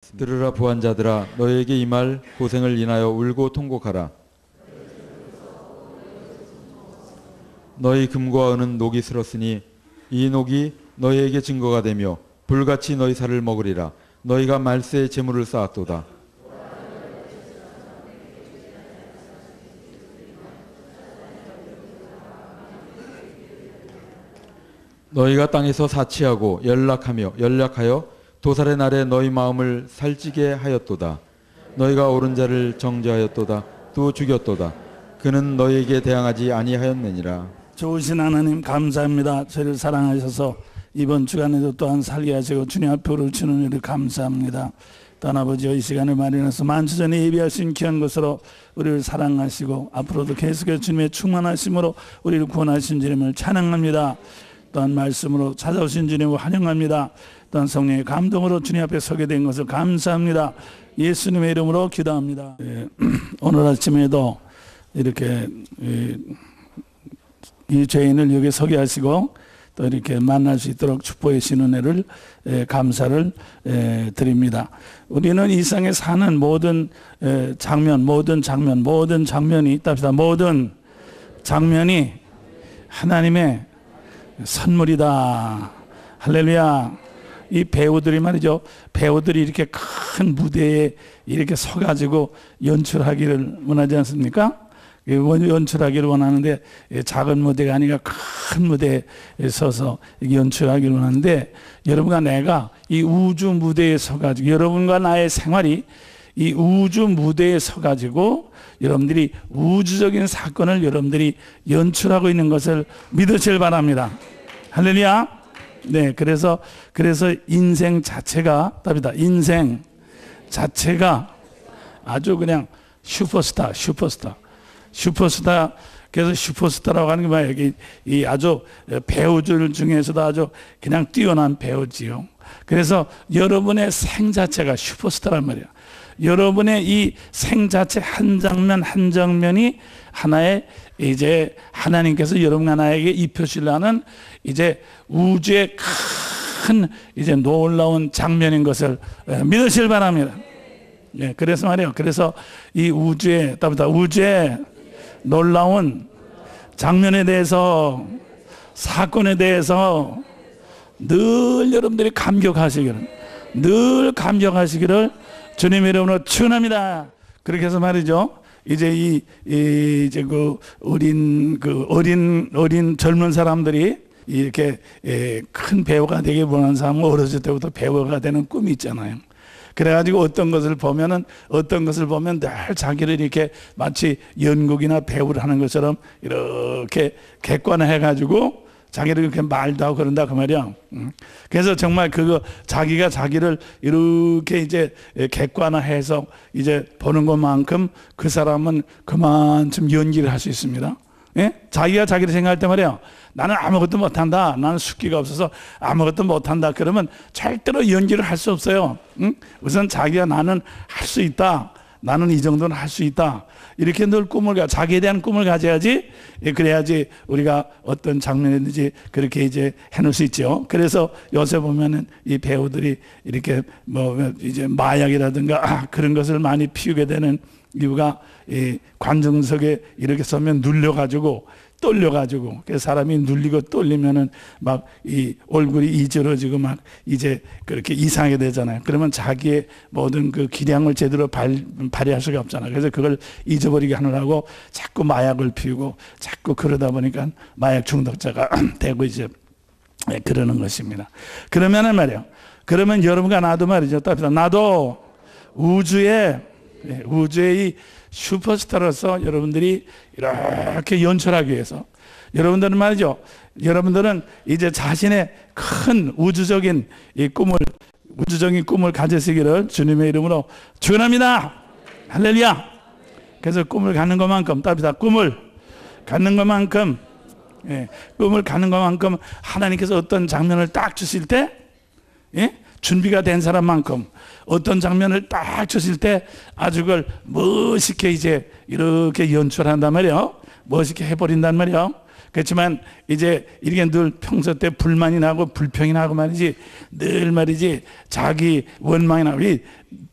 들으라 부한자들아, 너에게 이 말 고생을 인하여 울고 통곡하라. 너희 금과 은은 녹이 슬었으니 이 녹이 너희에게 증거가 되며 불같이 너희 살을 먹으리라. 너희가 말세에 재물을 쌓았도다. 너희가 땅에서 사치하고 연락하여 도살의 날에 너희 마음을 살찌게 하였도다. 너희가 옳은 자를 정죄하였도다. 또 죽였도다. 그는 너희에게 대항하지 아니하였느니라. 좋으신 하나님 감사합니다. 저를 사랑하셔서 이번 주간에도 또한 살게 하시고 주님 앞에 오르치는 일을 감사합니다. 또한 아버지여, 이 시간을 마련해서 만주전에 예비하신 귀한 것으로 우리를 사랑하시고 앞으로도 계속해서 주님의 충만하심으로 우리를 구원하신 주님을 찬양합니다. 또한 말씀으로 찾아오신 주님을 환영합니다. 또한 성령의 감동으로 주님 앞에 서게 된 것을 감사합니다. 예수님의 이름으로 기도합니다. 오늘 아침에도 이렇게 이 죄인을 여기 서게 하시고 또 이렇게 만날 수 있도록 축복해 주신 은혜를 감사를 드립니다. 우리는 이 세상에 사는 모든 장면이 있답니다. 모든 장면이 하나님의 선물이다. 할렐루야. 이 배우들이 말이죠. 배우들이 이렇게 큰 무대에 이렇게 서가지고 연출하기를 원하지 않습니까? 연출하기를 원하는데 작은 무대가 아니라 큰 무대에 서서 연출하기를 원하는데, 여러분과 내가 이 우주 무대에 서가지고, 여러분과 나의 생활이 이 우주 무대에 서가지고 여러분들이 우주적인 사건을 여러분들이 연출하고 있는 것을 믿으시길 바랍니다. 할렐루야. 네, 그래서 인생 자체가 답이다. 인생 자체가 아주 그냥 슈퍼스타. 그래서 슈퍼스타라고 하는 게 뭐예요? 이 아주 배우들 중에서도 아주 그냥 뛰어난 배우지요. 그래서 여러분의 생 자체가 슈퍼스타란 말이야. 여러분의 이 생 자체 한 장면 한 장면이 하나의 이제 하나님께서 여러분과 나에게 입혀주려는 이제 우주의 큰 이제 놀라운 장면인 것을 믿으실 바랍니다. 예, 그래서 말이에요. 그래서 이 우주의 놀라운 장면에 대해서, 사건에 대해서 늘 여러분들이 감격하시기를 주님의 이름으로 축원합니다. 그렇게 해서 말이죠. 이제 이제 어린 젊은 사람들이 이렇게 큰 배우가 되기 원하는 사람은 어렸을 때부터 배우가 되는 꿈이 있잖아요. 그래가지고 어떤 것을 보면 늘 자기를 이렇게 마치 연극이나 배우를 하는 것처럼 이렇게 객관화해가지고 자기를 이렇게 말도 하고 그런다 그 말이야. 그래서 정말 자기가 자기를 이렇게 이제 객관화해서 이제 보는 것만큼 그 사람은 그만큼 연기를 할 수 있습니다. 예? 자기가 자기를 생각할 때 말이야. 나는 아무것도 못한다. 나는 숫기가 없어서 아무것도 못한다. 그러면 절대로 연기를 할 수 없어요. 응? 우선 자기가 나는 할 수 있다. 나는 이 정도는 할 수 있다. 이렇게 늘 자기에 대한 꿈을 가져야지, 그래야지 우리가 어떤 장면이든지 그렇게 이제 해놓을 수 있죠. 그래서 요새 보면은 이 배우들이 이렇게 이제 마약이라든가 그런 것을 많이 피우게 되는 이유가 이 관중석에 이렇게 서면 떨려가지고 그래서 사람이 눌리고 떨리면은 막 이 얼굴이 이절어지고 막 이제 그렇게 이상하게 되잖아요. 그러면 자기의 모든 그 기량을 제대로 발휘할 수가 없잖아요. 그래서 그걸 잊어버리게 하느라고 자꾸 마약을 피우고 자꾸 그러다 보니까 마약 중독자가 되고 이제 그러는 것입니다. 그러면은 말이에요. 그러면 여러분과 나도 말이죠. 나도 우주의 이 슈퍼스타로서 여러분들이 이렇게 연출하기 위해서, 여러분들은 말이죠. 여러분들은 이제 자신의 큰 우주적인 꿈을 가지시기를 주님의 이름으로 축원합니다. 할렐루야. 그래서 꿈을 갖는 것만큼 꿈을 갖는 것만큼 하나님께서 어떤 장면을 딱 주실 때, 준비가 된 사람만큼 어떤 장면을 딱 주실 때 아주 그걸 멋있게 이제 이렇게 연출한단 말이에요. 멋있게 해버린단 말이에요. 그렇지만 이제 이렇게 늘 평소 때 불만이 나고 불평이 나고 말이지, 늘 말이지 자기 원망이 나고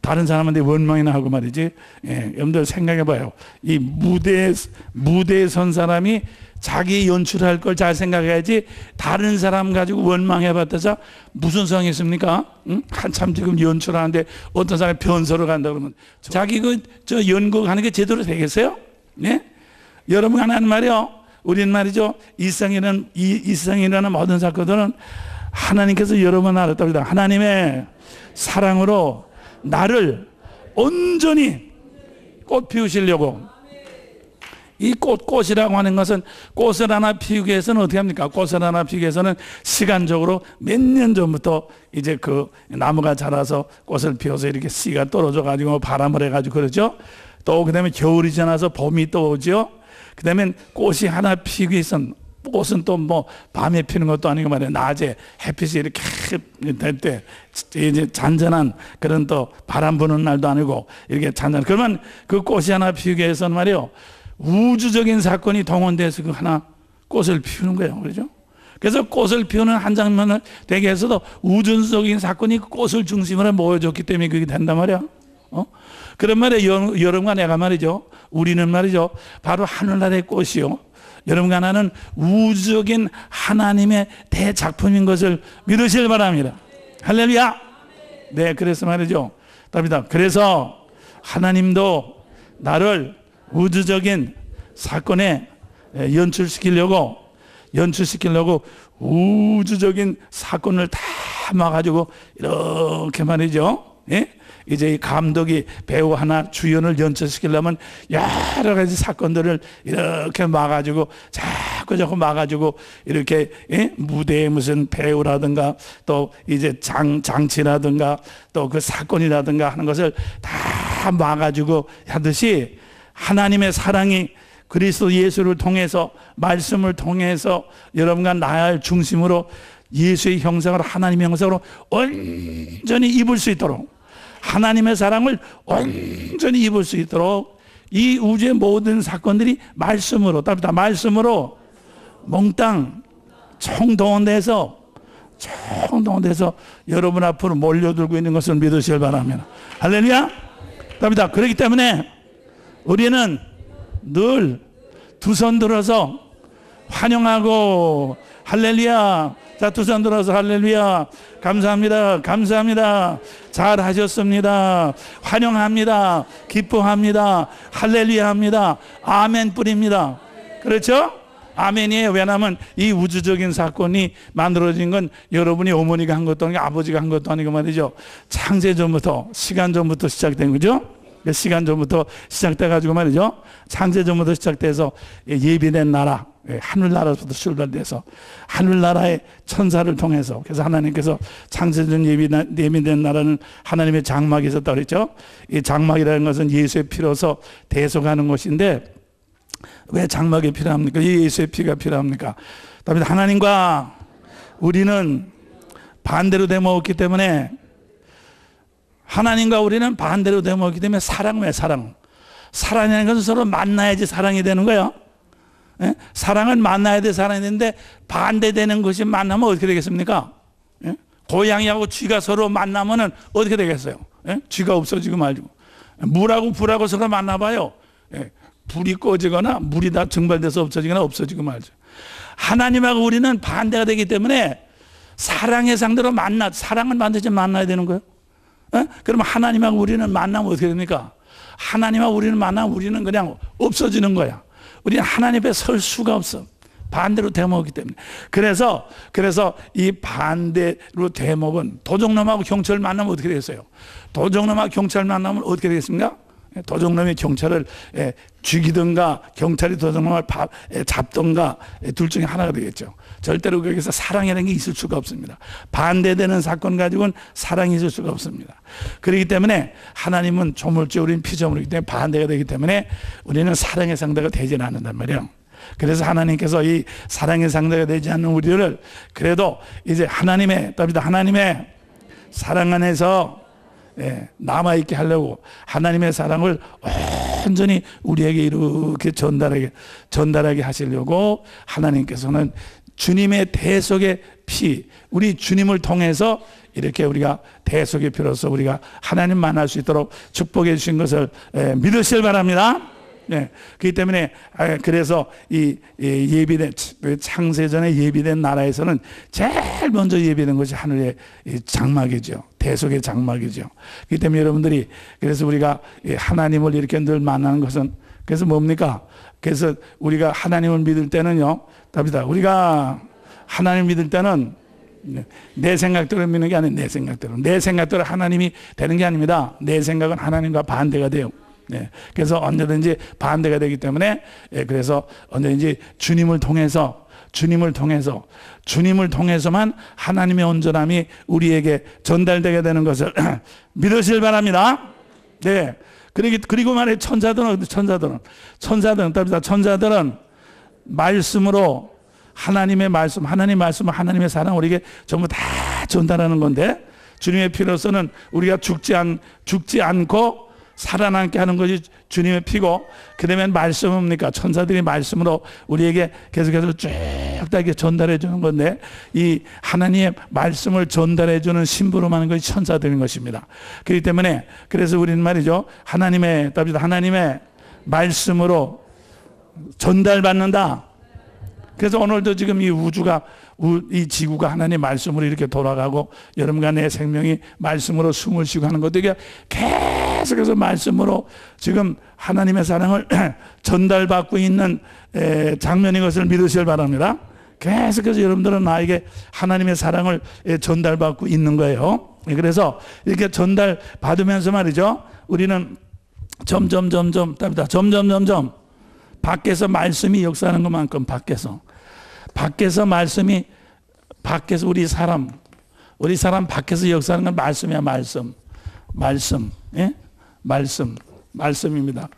다른 사람한테 원망이 나고 말이지. 여러분들 생각해 봐요. 이 무대에 선 사람이 자기 연출할 걸 잘 생각해야지, 다른 사람 가지고 원망해 봤다자 무슨 소용이 있습니까? 응? 한참 지금 연출하는데 어떤 사람이 변소로 간다 그러면 자기 저 연극하는 게 제대로 되겠어요? 네? 여러분 하는 말이요. 우리는 말이죠. 일상이라는 모든 사건들은 하나님께서 여러 번 알았답니다. 하나님의 사랑으로 나를 온전히 꽃 피우시려고. 이 꽃이라고 하는 것은, 꽃을 하나 피우기 위해서는 어떻게 합니까? 꽃을 하나 피우기 위해서는 시간적으로 몇 년 전부터 이제 그 나무가 자라서 꽃을 피워서 이렇게 씨가 떨어져 가지고 바람을 해 가지고 그러죠. 또 그다음에 겨울이 지나서 봄이 또 오죠. 그다음에 꽃이 하나 피우기 위해서는, 꽃은 또 뭐 밤에 피는 것도 아니고 말이에요. 낮에 햇빛이 이렇게 될 때 이제 잔잔한 그런 또 바람 부는 날도 아니고 이렇게 잔잔한, 그러면 그 꽃이 하나 피우기 위해서는 말이에요. 우주적인 사건이 동원돼서 그 하나 꽃을 피우는 거예요. 그렇죠? 그래서 꽃을 피우는 한 장면을 되게 해서도 우주적인 사건이 그 꽃을 중심으로 모여졌기 때문에 그게 된단 말이야. 그런 말이에요. 여러분과 내가 말이죠. 우리는 말이죠. 바로 하늘나라의 꽃이요. 여러분과 나는 우주적인 하나님의 대작품인 것을 믿으시길 바랍니다. 할렐루야. 네, 그래서 말이죠. 답니다. 그래서 하나님도 나를 우주적인 사건에 연출시키려고 우주적인 사건을 다 막아가지고 이렇게 말이죠. 예? 이제 이 감독이 배우 하나 주연을 연출시키려면 여러 가지 사건들을 이렇게 막아가지고 자꾸 막아가지고 이렇게, 예? 무대에 무슨 배우라든가 또 이제 장치라든가 또 그 사건이라든가 하는 것을 다 막아가지고 하듯이, 하나님의 사랑이 그리스도 예수를 통해서, 말씀을 통해서 여러분과 나를 중심으로 예수의 형상으로, 하나님의 형상으로 온전히 입을 수 있도록, 하나님의 사랑을 온전히 입을 수 있도록 이 우주의 모든 사건들이 말씀으로, 답니다. 말씀으로 몽땅 총동원돼서 여러분 앞으로 몰려들고 있는 것을 믿으시길 바랍니다. 할렐루야. 답니다. 그렇기 때문에 우리는 늘 두 손 들어서 환영하고, 할렐루야. 자, 두 손 들어서 할렐루야. 감사합니다. 감사합니다. 잘 하셨습니다. 환영합니다. 기뻐합니다. 할렐루야 합니다. 아멘 뿌립니다. 그렇죠? 아멘이에요. 왜냐하면 이 우주적인 사건이 만들어진 건 여러분이 어머니가 한 것도 아니고 아버지가 한 것도 아니고 말이죠. 창세 전부터, 시간 전부터 시작된 거죠. 시간 전부터 시작돼가지고 말이죠. 창세 전부터 시작돼서 예비된 나라, 하늘나라부터 출발돼서 하늘나라의 천사를 통해서, 그래서 하나님께서 창세전 예비된 나라는 하나님의 장막이 있었다고 그랬죠. 이 장막이라는 것은 예수의 피로서 대속하는 것인데, 왜 장막이 필요합니까? 예수의 피가 필요합니까? 다vid, 하나님과 우리는 반대로 되먹었기 때문에, 하나님과 우리는 반대로 되먹었기 때문에 사랑이에요. 사랑이라는 것은 서로 만나야지 사랑이 되는 거예요. 예? 사랑은 만나야 돼 사랑이 되는데, 반대되는 것이 만나면 어떻게 되겠습니까? 예? 고양이하고 쥐가 서로 만나면 어떻게 되겠어요? 예? 쥐가 없어지고 말고. 물하고 불하고 서로 만나봐요. 예? 불이 꺼지거나 물이 다 증발돼서 없어지거나 없어지고 말죠. 하나님하고 우리는 반대가 되기 때문에 사랑의 상대로 사랑을 반드시 만나야 되는 거예요. 그러면 하나님하고 우리는 만나면 어떻게 됩니까? 하나님하고 우리는 만나면 우리는 그냥 없어지는 거야. 우리는 하나님 앞에 설 수가 없어. 반대로 되먹기 때문에. 그래서 이 반대로 되먹은 도적놈하고 경찰을 만나면 어떻게 되겠어요? 도적놈하고 경찰을 만나면 어떻게 되겠습니까? 도적놈이 경찰을 죽이든가 경찰이 도적놈을 잡든가 둘 중에 하나가 되겠죠. 절대로 거기서 사랑이라는 게 있을 수가 없습니다. 반대되는 사건 가지고는 사랑이 있을 수가 없습니다. 그렇기 때문에 하나님은 조물주, 우리는 피조물이기 때문에 반대가 되기 때문에 우리는 사랑의 상대가 되지는 않는단 말이에요. 그래서 하나님께서 이 사랑의 상대가 되지 않는 우리를 그래도 이제 하나님의 사랑 안에서 남아있게 하려고 하나님의 사랑을 온전히 우리에게 이렇게 전달하게 하시려고 하나님께서는 주님의 대속의 피, 우리 주님을 통해서 이렇게 우리가 대속의 피로서 우리가 하나님 만날 수 있도록 축복해 주신 것을 믿으시길 바랍니다. 네. 그렇기 때문에 그래서 이 예비된 창세전에 예비된 나라에서는 제일 먼저 예비된 것이 하늘의 장막이죠. 대속의 장막이죠. 그렇기 때문에 여러분들이 그래서 우리가 하나님을 이렇게 늘 만나는 것은 그래서 뭡니까? 그래서 우리가 하나님을 믿을 때는요, 답이다. 우리가 하나님 믿을 때는 내 생각대로 믿는 게 아니에요. 내 생각대로 하나님이 되는 게 아닙니다. 내 생각은 하나님과 반대가 돼요. 네. 그래서 언제든지 반대가 되기 때문에 그래서 언제든지 주님을 통해서만 하나님의 온전함이 우리에게 전달되게 되는 것을 믿으시길 바랍니다. 네. 그리고 말해 천사들은 말씀으로 하나님의 말씀, 하나님의 사랑 우리에게 전부 다 전달하는 건데 주님의 피로서는 우리가 죽지 않고 살아남게 하는 것이 주님의 피고 그다음에 말씀은 뭡니까? 천사들이 말씀으로 우리에게 계속해서 쭉 다 이렇게 전달해 주는 건데 이 하나님의 말씀을 전달해 주는 심부름 하는 것이 천사들인 것입니다. 그렇기 때문에 그래서 우리는 말이죠. 하나님의 말씀으로 전달받는다. 그래서 오늘도 지금 이 우주가 이 지구가 하나님의 말씀으로 이렇게 돌아가고 여러분과 내 생명이 말씀으로 숨을 쉬고 하는 것도 이게 계속해서 말씀으로 지금 하나님의 사랑을 전달받고 있는 장면인 것을 믿으시길 바랍니다. 계속해서 여러분들은 나에게 하나님의 사랑을 전달받고 있는 거예요. 그래서 이렇게 전달받으면서 말이죠. 우리는 점점 밖에서 말씀이 역사하는 것만큼 밖에서 우리 사람 밖에서 역사하는 건 말씀이야. 말씀입니다.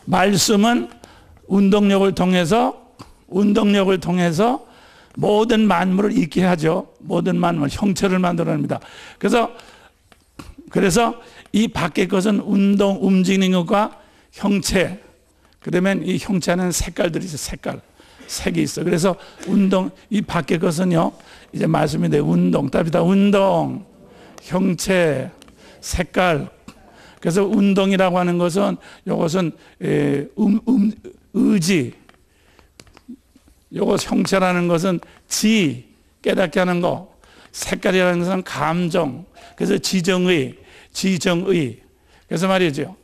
말씀은 운동력을 통해서 모든 만물을 있게 하죠. 모든 만물 형체를 만들어냅니다. 그래서 이 밖의 것은 움직이는 것과 형체, 그러면 이 형체는 색깔들이 있어. 색이 있어. 그래서 이 밖의 것은요, 이제 말씀이 돼. 운동, 형체, 색깔. 그래서 운동이라고 하는 것은 이것은 의지. 요거 형체라는 것은 깨닫게 하는 거. 색깔이라는 것은 감정. 그래서 지정의. 그래서 말이죠.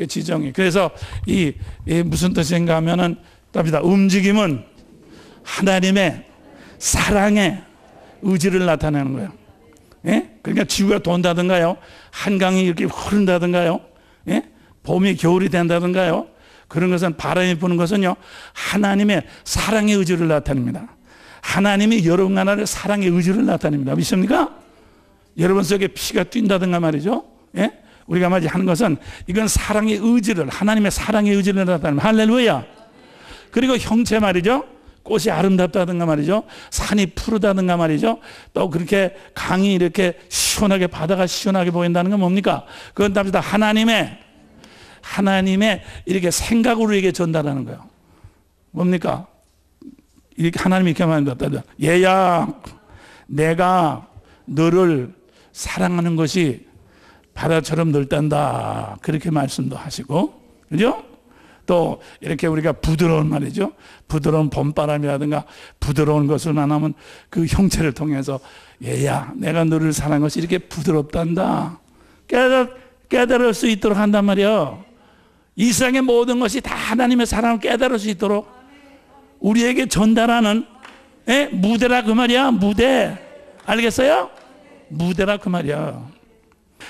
지정의. 그래서 이 무슨 뜻인가 하면은 움직임은 하나님의 사랑의 의지를 나타내는 거예요. 예? 그러니까 지구가 돈다든가요, 한강이 이렇게 흐른다든가요, 예? 봄이 겨울이 된다든가요, 그런 것은 바람이 부는 것은요 하나님의 사랑의 의지를 나타냅니다. 하나님이 여러분 하나를 사랑의 의지를 나타냅니다. 믿습니까? 여러분 속에 피가 뛴다든가 말이죠. 예? 우리가 말이 하는 것은 이건 사랑의 의지를, 하나님의 사랑의 의지를 나타냅니다. 할렐루야. 그리고 형체 말이죠. 꽃이 아름답다든가 말이죠. 산이 푸르다든가 말이죠. 또 그렇게 강이 이렇게 시원하게, 바다가 시원하게 보인다는 건 뭡니까? 그건 다 하나님의 이렇게 생각으로 이렇게 전달하는 거예요. 뭡니까? 이렇게 하나님이 이렇게 말합니다. 얘야, 내가 너를 사랑하는 것이 바다처럼 넓단다. 그렇게 말씀도 하시고, 그죠? 또 이렇게 우리가 부드러운 말이죠. 부드러운 봄바람이라든가 부드러운 것을 만나면 그 형체를 통해서 얘야, 내가 너를 사랑한 것이 이렇게 부드럽단다. 깨달을 수 있도록 한단 말이야. 이 세상의 모든 것이 다 하나님의 사랑을 깨달을 수 있도록 우리에게 전달하는 무대라 그 말이야. 무대. 알겠어요? 무대라 그 말이야.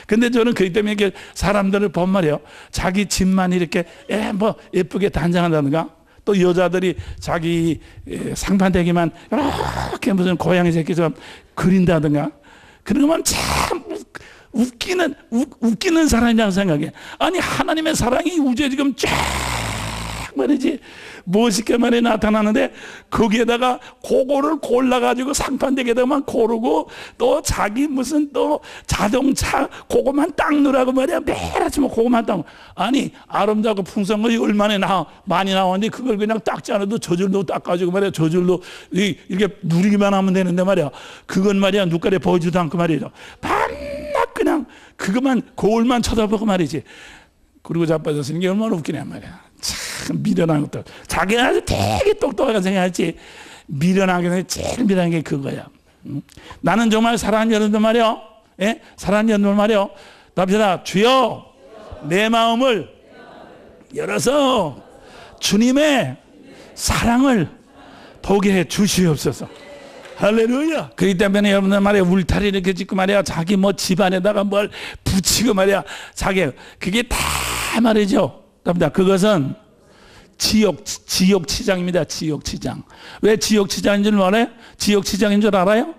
근데 저는 그렇기 때문에 이렇게 사람들을 본 말이에요. 자기 집만 이렇게 예쁘게 단장한다든가, 또 여자들이 자기 상판대기만 이렇게 무슨 고양이 새끼처럼 그린다든가, 그런 것만 참 웃기는 사람이라고 생각해. 아니 하나님의 사랑이 우주에 지금 쫙 말이지 멋있게 말이 나타나는데 거기에다가 그거를 골라가지고 상판대에다만 고르고 또 자기 무슨 또 자동차 그거만 닦느라고 말이야. 매일 아침에 그거만 닦고. 아니 아름답고 풍성한 것이 얼마나 많이 나오는데 그걸 그냥 닦지 않아도 저절로 닦아주고 말이야. 저절로 이렇게 누리기만 하면 되는데 말이야. 그건 말이야 눈깔에 보지도 않고 말이죠. 반납 그냥 그것만 거울만 쳐다보고 말이지. 그리고 자빠져 쓰는 게 얼마나 웃기냐 말이야. 참 미련한 것들. 자기는 아주 되게 똑똑하게 생각했지. 미련한 게 제일 미련한 게 그거야. 나는 정말 사랑하는 여러분들 말이요. 예? 사랑하는 여러분들 말이요. 답시다. 주여 내 마음을 열어서 주님의 사랑을 보게 해 주시옵소서. 할렐루야. 그렇기 때문에 여러분들 말이야 울타리 이렇게 짓고 말이야 자기 뭐 집안에다가 뭘 붙이고 말이야 자기 그게 다 말이죠. 그것은 지옥치장입니다. 지옥치장. 왜 지옥치장인 줄 알아요? 지옥치장인 줄 알아요?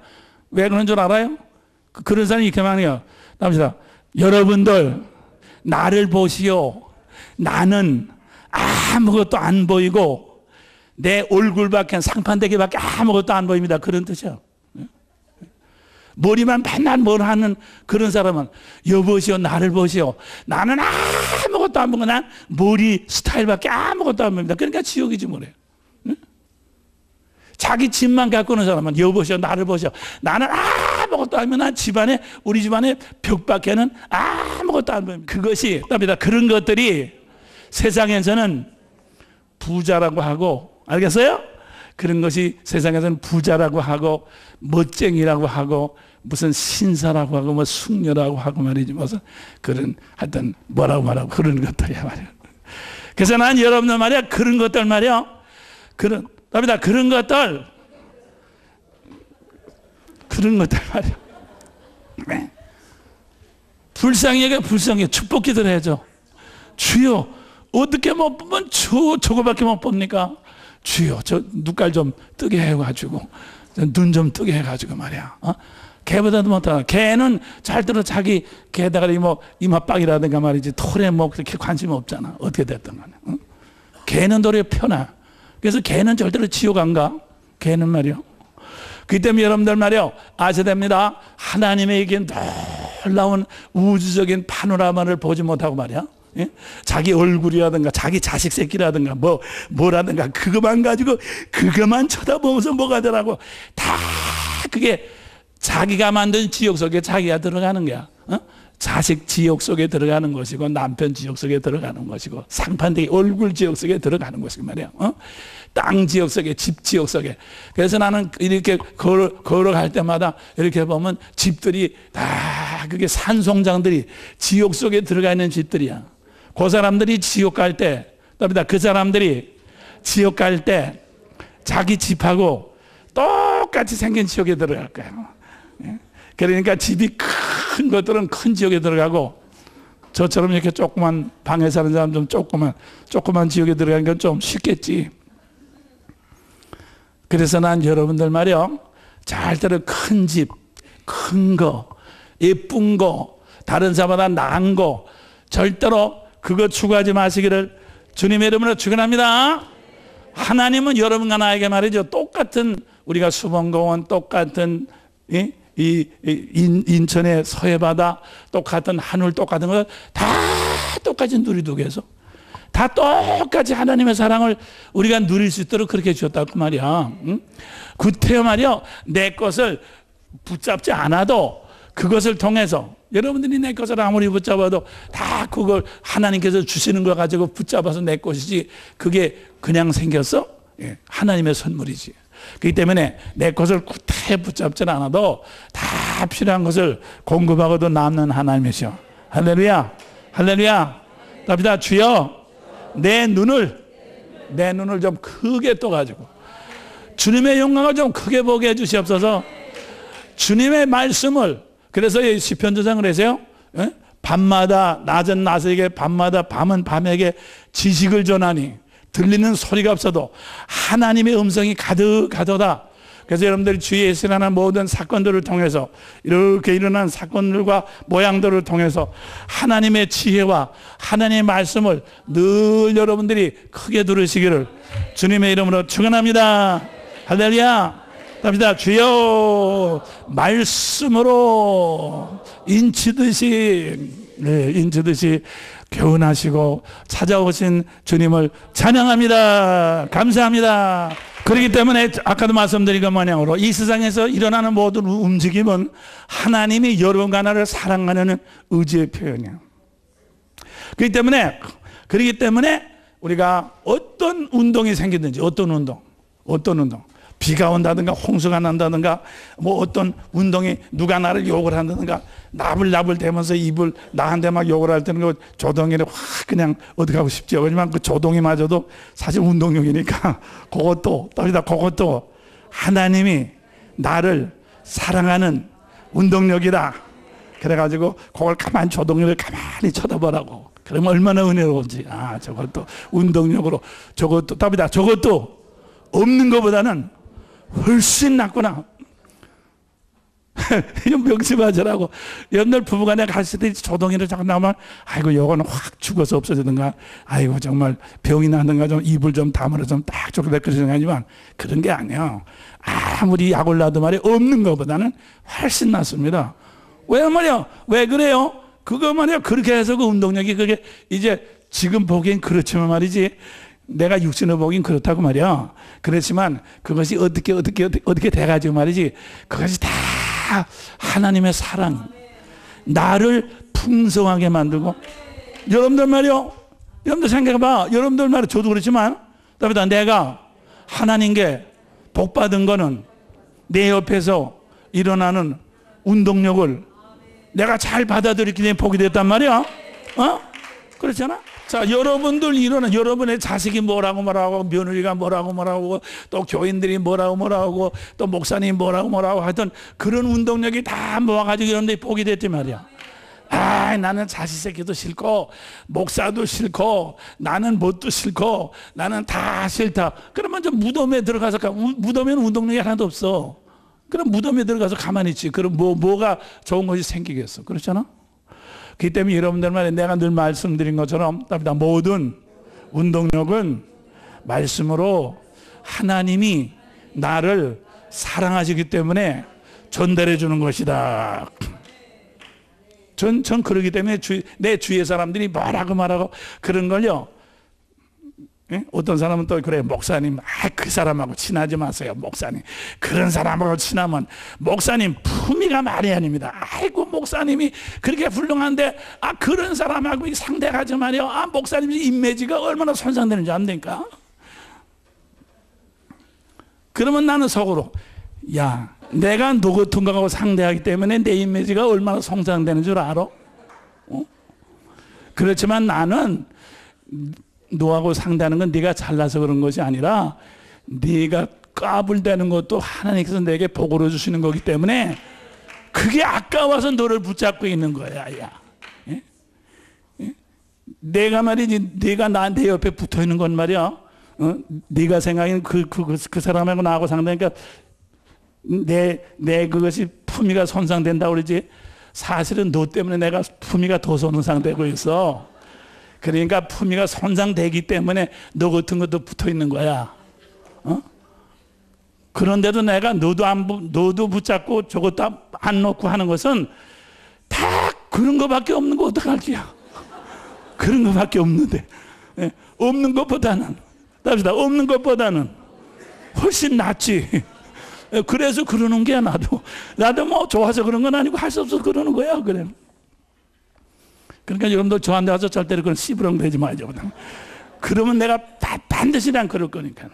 왜 그런 줄 알아요? 그런 사람이 이렇게 말해요. 여러분들 나를 보시오. 나는 아무것도 안 보이고 내 얼굴밖에 상판대기밖에 아무것도 안 보입니다. 그런 뜻이요. 머리만 맨날 뭘 하는 그런 사람은 여보시오 나를 보시오. 나는 아무것도 안 보고 난 머리 스타일밖에 아무것도 안 보입니다. 그러니까 지옥이지 뭐래요. 자기 집만 갖고 오는 사람은 여보시오 나를 보시오. 나는 아무것도 안 보면 난 집안에 우리 집안에 벽밖에는 아무것도 안 보입니다. 그것이 답니다. 그런 것들이 세상에서는 부자라고 하고 알겠어요? 그런 것이 세상에서는 부자라고 하고 멋쟁이라고 하고 무슨 신사라고 하고 뭐 숙녀라고 하고 말이지 무슨 그런 하여튼 뭐라고 말하고 그런 것들이야 말이야. 그래서 난 여러분들 말이야 그런 것들 말이야 그런 답니다. 그런 것들 말이야. 네. 불쌍하게 불쌍해 축복기도 해줘. 주여 어떻게 못 보면 저거밖에 못 봅니까? 주여 저 눈깔 좀 뜨게 해가지고 눈 좀 뜨게 해가지고 말이야. 개보다도 못하나. 개는 잘 들어 자기 개다가 뭐 이마빵이라든가 말이지 털에 뭐 그렇게 관심 없잖아. 어떻게 됐든 간에. 개는 도리어 편하. 그래서 개는 절대로 지옥 안 가. 개는 말이요. 그 때문에 여러분들 말이요 아셔야 됩니다. 하나님의 이게 놀라운 우주적인 파노라마를 보지 못하고 말이야. 예? 자기 얼굴이라든가 자기 자식 새끼라든가 뭐라든가 그것만 가지고 그것만 쳐다보면서 뭐가 되라고 다 그게 자기가 만든 지옥 속에 자기가 들어가는 거야. 자식 지옥 속에 들어가는 것이고 남편 지옥 속에 들어가는 것이고 상판되게 얼굴 지옥 속에 들어가는 것이고 말이야. 땅 지옥 속에 집 지옥 속에. 그래서 나는 이렇게 걸어갈 때마다 이렇게 보면 집들이 다 그게 산송장들이 지옥 속에 들어가 있는 집들이야. 그 사람들이 지옥 갈 때, 그 사람들이 지옥 갈 때 자기 집하고 똑같이 생긴 지옥에 들어갈 거예요. 그러니까 집이 큰 것들은 큰 지옥에 들어가고 저처럼 이렇게 조그만 방에 사는 사람 좀 조그만 지옥에 들어가는 건 좀 쉽겠지. 그래서 난 여러분들 말이요. 잘 들어 큰 집, 큰 거, 예쁜 거, 다른 사람보다 나은 거 절대로 그거 추구하지 마시기를 주님의 이름으로 축원합니다. 하나님은 여러분과 나에게 말이죠. 똑같은 우리가 수봉공원 똑같은 인천의 서해바다 똑같은 하늘 똑같은 거 다 똑같이 누리도록 해서 다 똑같이 하나님의 사랑을 우리가 누릴 수 있도록 그렇게 주셨다고 말이야. 구태여 말이야 내 것을 붙잡지 않아도 그것을 통해서 여러분들이 내 것을 아무리 붙잡아도 다 그걸 하나님께서 주시는 걸 가지고 붙잡아서 내 것이지 그게 그냥 생겼어? 예, 하나님의 선물이지. 그렇기 때문에 내 것을 구태여 붙잡지 않아도 다 필요한 것을 공급하고도 남는 하나님이시오. 할렐루야 할렐루야. 답니다. 주여 내 눈을 좀 크게 떠가지고 주님의 영광을 좀 크게 보게 해주시옵소서. 주님의 말씀을 그래서 시편조상을 해서요. 밤마다 낮은 낮에게 밤마다 밤은 밤에게 지식을 전하니 들리는 소리가 없어도 하나님의 음성이 가득하도다. 그래서 여러분들이 주위에 일어나는 모든 사건들을 통해서, 이렇게 일어난 사건들과 모양들을 통해서 하나님의 지혜와 하나님의 말씀을 늘 여러분들이 크게 들으시기를 주님의 이름으로 축원합니다. 할렐루야. 답니다. 주여 말씀으로 인치듯이, 인치듯이 교훈하시고 찾아오신 주님을 찬양합니다. 감사합니다. 그렇기 때문에 아까도 말씀드린 것 마냥으로 이 세상에서 일어나는 모든 움직임은 하나님이 여러분과 나를 사랑하는 의지의 표현이에요. 그렇기 때문에 우리가 어떤 운동이 생기든지, 어떤 운동, 비가 온다든가 홍수가 난다든가 뭐 어떤 운동이 누가 나를 욕을 한다든가 나불나불 대면서 입을 나한테 막 욕을 할 때는 그 조동이를 확 그냥 어떻게 하고 싶죠. 하지만 그 조동이마저도 사실 운동용이니까 그것도 하나님이 나를 사랑하는 운동력이다. 그래가지고 그걸 가만히 조동이를 가만히 쳐다보라고. 그러면 얼마나 은혜로운지. 저것도 운동력으로, 저것도 없는 것보다는 훨씬 낫구나. 좀 명심하자라고. 여러분들 부부간에 갔을 때 조동이를 자꾸 나오면 아이고 요거는 확 죽어서 없어지든가, 아이고 정말 병이 나든가, 좀 입을 좀 다물어 좀 딱 좋게 될 그런 생각하지만 그런 게 아니에요. 아무리 약을 놔도 말이야 없는 것보다는 훨씬 낫습니다. 왜 말이야? 왜 그래요? 그거 말이야 그렇게 해서 그 운동력이 그게 이제 지금 보기엔 그렇지만 말이지, 내가 육신을 보긴 그렇다고 말이야. 그렇지만 그것이 어떻게 돼가지고 말이지, 그것이 다 하나님의 사랑, 나를 풍성하게 만들고. 여러분들 말이요, 여러분들 생각해봐. 여러분들 말이야, 저도 그렇지만 내가 하나님께 복 받은 거는 내 옆에서 일어나는 운동력을 내가 잘 받아들이기 때문에 복이 됐단 말이야. 그렇잖아? 자, 여러분들 여러분의 자식이 뭐라고 며느리가 뭐라고 또 교인들이 뭐라고 또 목사님이 뭐라고 하여튼 그런 운동력이 다 모아가지고 여러분들이 복이 됐단 말이야. 나는 자식 새끼도 싫고 목사도 싫고 나는 뭣도 싫고 나는 다 싫다. 그러면 좀 무덤에 들어가서, 무덤에는 운동력이 하나도 없어. 그럼 무덤에 들어가서 가만히 있지. 그럼 뭐가 좋은 것이 생기겠어. 그렇잖아? 그렇기 때문에 여러분들 말에 내가 늘 말씀드린 것처럼 모든 운동력은 말씀으로 하나님이 나를 사랑하시기 때문에 전달해 주는 것이다. 전 그러기 때문에 내 주위의 사람들이 뭐라고 그런 걸요. 어떤 사람은 또 그래, 목사님 그 사람하고 친하지 마세요. 목사님 그런 사람하고 친하면 목사님 품위가 말이 아닙니다. 아이고 목사님이 그렇게 훌륭한데 그런 사람하고 상대하지 말이요. 목사님 이미지가 얼마나 손상되는지 안 되니까. 그러면 나는 속으로 내가 누구 같은 거하고 상대하기 때문에 내 이미지가 얼마나 손상되는 줄 알아? 그렇지만 나는 너하고 상대하는 건 네가 잘나서 그런 것이 아니라 네가 까불대는 것도 하나님께서 내게 복으로 주시는 거기 때문에 그게 아까워서 너를 붙잡고 있는 거야. 내가 말이지, 네가 나한테 옆에 붙어 있는 건 말이야. 네가 생각하는 그 사람하고 나하고 상대하니까 내 그것이 품위가 손상된다고 그러지. 사실은 너 때문에 내가 품위가 더 손상되고 있어. 그러니까 품위가 손상되기 때문에 너 같은 것도 붙어 있는 거야. 그런데도 내가 너도 붙잡고 저것도 안 놓고 하는 것은 다 그런 거밖에 없는 거 어떡할게요? 그런 거밖에 없는데. 없는 것보다는 훨씬 낫지. 그래서 그러는 게야. 나도 뭐 좋아서 그런 건 아니고 할 수 없어서 그러는 거야. 그래. 그러니까 여러분들 저한테 와서 절대로 그런 씨부렁 되지 말죠. 그러면 내가 반드시 난 그럴 거니까.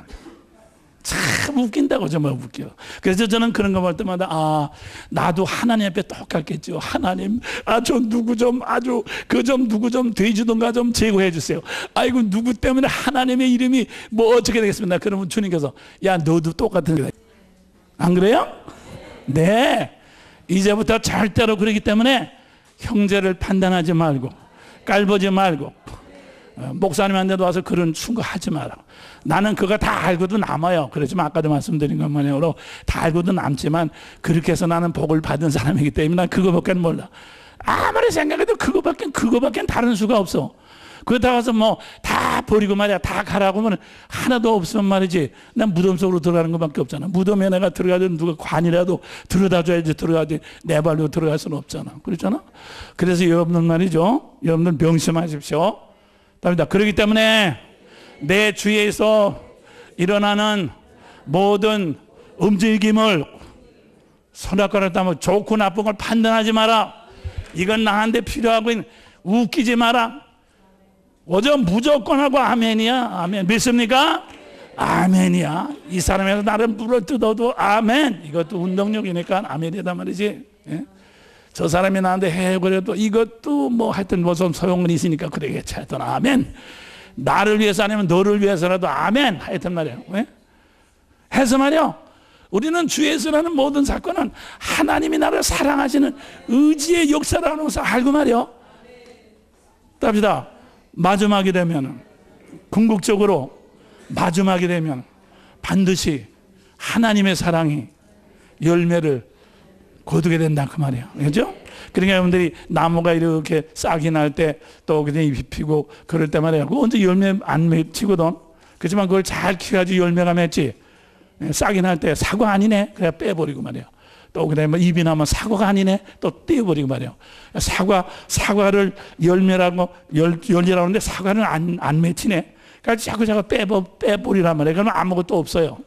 참 웃긴다고 정말 웃겨. 그래서 저는 그런 거 볼 때마다 나도 하나님 앞에 똑같겠죠. 하나님, 저 누구 좀 누구 좀 돼주던가 좀 제거해 주세요. 아이고 누구 때문에 하나님의 이름이 뭐 어떻게 되겠습니까? 그러면 주님께서 너도 똑같은 거다. 안 그래요? 네. 이제부터 절대로 그러기 때문에 형제를 판단하지 말고 깔보지 말고 목사님한테도 와서 그런 충고하지 마라. 나는 그거 다 알고도 남아요. 그렇지만 아까도 말씀드린 것만으로 다 알고도 남지만 그렇게 해서 나는 복을 받은 사람이기 때문에 난 그거밖에 몰라. 아무리 생각해도 그거밖에 다른 수가 없어. 그러다 가서 뭐 다 버리고 말이야. 다 가라고 하면 하나도 없으면 말이지. 난 무덤 속으로 들어가는 것밖에 없잖아. 무덤에 내가 들어가든 누가 관이라도 들여다줘야지 들어가지. 내 발로 들어갈 수는 없잖아. 그렇잖아. 그래서 여러분들 말이죠. 여러분들 명심하십시오. 답니다. 그렇기 때문에 내 주위에서 일어나는 모든 움직임을 선악과를 따면 좋고 나쁜 걸 판단하지 마라. 이건 나한테 필요하고 웃기지 마라. 어제 무조건 하고 아멘이야. 아멘. 믿습니까? 아멘이야. 이 사람에서 나를 물어뜯어도 아멘. 이것도 운동력이니까 아멘이다 말이지. 예? 저 사람이 나한테 해그래도 이것도 뭐 하여튼 뭐 좀 소용은 있으니까 그러겠지. 하여튼 아멘. 나를 위해서 아니면 너를 위해서라도 아멘. 하여튼 말이에요. 예? 해서 말이요. 우리는 주 예수라는 모든 사건은 하나님이 나를 사랑하시는 의지의 역사라는 것을 알고 말이요. 답니다. 마지막이 되면 궁극적으로 마지막이 되면 반드시 하나님의 사랑이 열매를 거두게 된다 그 말이에요. 그렇죠? 그러니까 여러분들이 나무가 이렇게 싹이 날 때 또 그냥 잎이 피고 그럴 때 말이에요. 그거 언제 열매 안 맺히거든. 그렇지만 그걸 잘 키워야지 열매가 맺지. 싹이 날 때 사과 아니네. 그래 빼버리고 말이에요. 또 그다음에 잎이 나면 사과가 아니네. 또 떼어버리고 말이에요. 사과를 열매라고 열리라고 하는데 사과는 안 맺히네. 그러니까 자꾸 빼버리란 말이에요. 그러면 아무것도 없어요.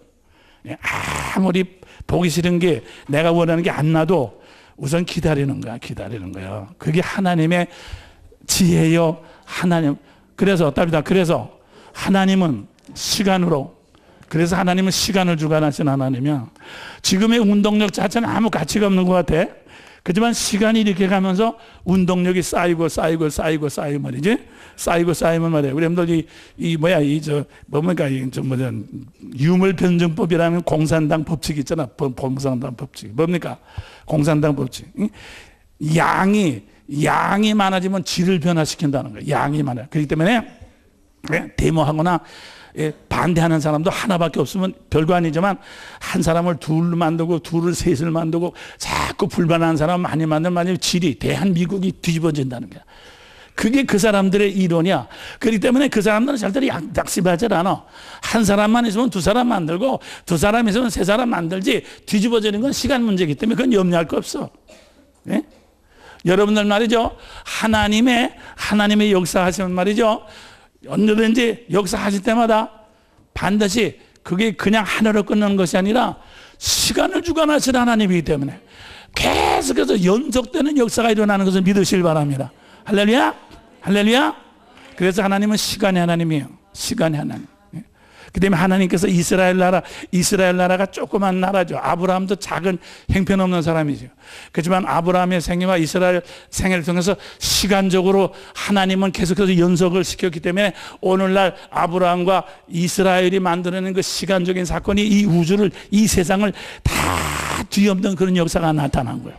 아무리 보기 싫은 게 내가 원하는 게 안 나도 우선 기다리는 거야. 그게 하나님의 지혜요. 하나님. 그래서 답이다. 그래서 하나님은 시간으로 그래서 하나님은 시간을 주관하신 하나님이야. 지금의 운동력 자체는 아무 가치가 없는 것 같아. 그렇지만 시간이 이렇게 가면서 운동력이 쌓이고 말이지. 쌓이면 말이야. 우리 여러분들 뭡니까? 유물변증법이라는 공산당 법칙 있잖아. 공산당 법칙. 뭡니까? 공산당 법칙. 양이 많아지면 질을 변화시킨다는 거야. 양이 많아요. 그렇기 때문에 데모하거나 반대하는 사람도 하나밖에 없으면 별거 아니지만 한 사람을 둘로 만들고 둘을 셋을 만들고 자꾸 불만하는 사람 많이 만들면 질이 대한민국이 뒤집어진다는 거야. 그게 그 사람들의 이론이야. 그렇기 때문에 그 사람들은 절대로 약식하지 않아. 한 사람만 있으면 두 사람 만들고 두 사람 있으면 세 사람 만들지 뒤집어지는 건 시간 문제이기 때문에 그건 염려할 거 없어. 네? 여러분들 말이죠. 하나님의 역사하시면 말이죠. 언제든지 역사하실 때마다 반드시 그게 그냥 하나로 끝나는 것이 아니라 시간을 주관하신 하나님이기 때문에 계속해서 연속되는 역사가 일어나는 것을 믿으시길 바랍니다. 할렐루야? 할렐루야? 그래서 하나님은 시간의 하나님이에요. 시간의 하나님. 그 때문에 하나님께서 이스라엘 나라가 조그만 나라죠. 아브라함도 작은 형편없는 사람이죠. 그렇지만 아브라함의 생애와 이스라엘 생애를 통해서 시간적으로 하나님은 계속해서 연속을 시켰기 때문에 오늘날 아브라함과 이스라엘이 만들어낸 그 시간적인 사건이 이 우주를, 이 세상을 다 뒤엎는 그런 역사가 나타난 거예요.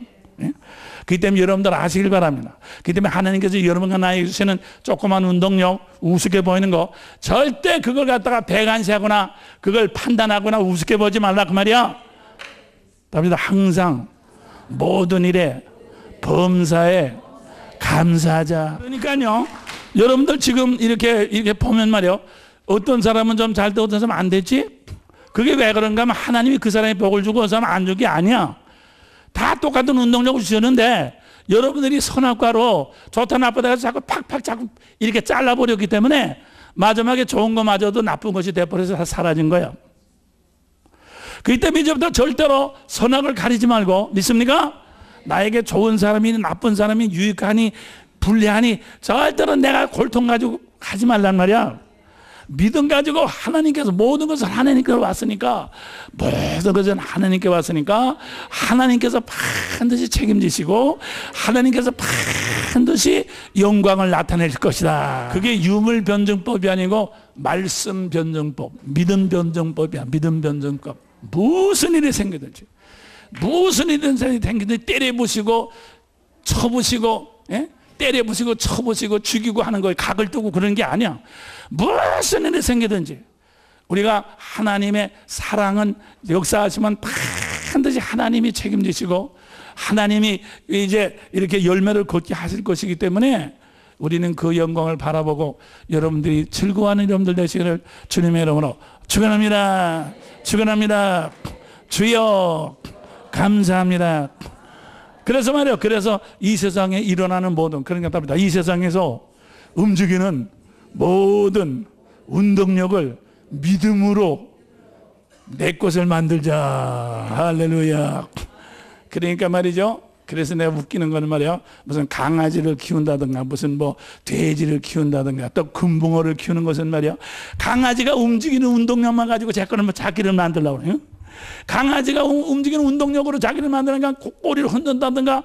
그렇기 때문에 여러분들 아시길 바랍니다. 그렇기 때문에 하나님께서 여러분과 나에게 주시는 조그만 운동력, 우습게 보이는 거 절대 그걸 갖다가 배관시하거나 그걸 판단하거나 우습게 보지 말라 그 말이야. 답니다. 항상 모든 일에 범사에 감사하자. 그러니까요. 여러분들 지금 이렇게 보면 말이요. 어떤 사람은 좀 잘 되고 어떤 사람은 안 됐지? 그게 왜 그런가 하면 하나님이 그 사람에 복을 주고 그 사람은 안 준 게 아니야. 다 똑같은 운동력을 주셨는데 여러분들이 선악과로 좋다 나쁘다 해서 자꾸 팍팍 자꾸 이렇게 잘라버렸기 때문에 마지막에 좋은 거마저도 나쁜 것이 돼버려서 다 사라진 거예요. 그렇기 때문에 이제부터 절대로 선악을 가리지 말고 믿습니까? 나에게 좋은 사람이 나쁜 사람이 유익하니 불리하니 절대로 내가 골통 가지고 하지 말란 말이야. 믿음 가지고 하나님께서 모든 것을 하나님께서 왔으니까 모든 것은 하나님께 왔으니까 하나님께서 반드시 책임지시고 하나님께서 반드시 영광을 나타낼 것이다. 그게 유물 변증법이 아니고 말씀 변증법, 믿음 변증법이야. 믿음 변증법. 무슨 일이 생기든지 때려부시고 쳐부시고 때려 부시고 쳐부시고 죽이고 하는 거에 각을 뜨고 그런 게 아니야. 무슨 일이 생기든지 우리가 하나님의 사랑은 역사하시면 반드시 하나님이 책임지시고 하나님이 이제 이렇게 열매를 걷게 하실 것이기 때문에 우리는 그 영광을 바라보고 여러분들이 즐거워하는 여러분들 되시기를 주님의 이름으로 축원합니다. 축원합니다. 주여 감사합니다. 그래서 말이요. 그래서 이 세상에 일어나는 모든 그런 게 답니다. 이 세상에서 움직이는 모든 운동력을 믿음으로 내 것을 만들자. 할렐루야. 그러니까 말이죠. 그래서 내가 웃기는 거는 말이야. 무슨 강아지를 키운다든가 무슨 뭐 돼지를 키운다든가 또 금붕어를 키우는 것은 말이야. 강아지가 움직이는 운동력만 가지고 제 거는 뭐 자기를 만들려고 그래요. 강아지가 움직이는 운동력으로 자기를 만드는가 꼬리를 흔든다든가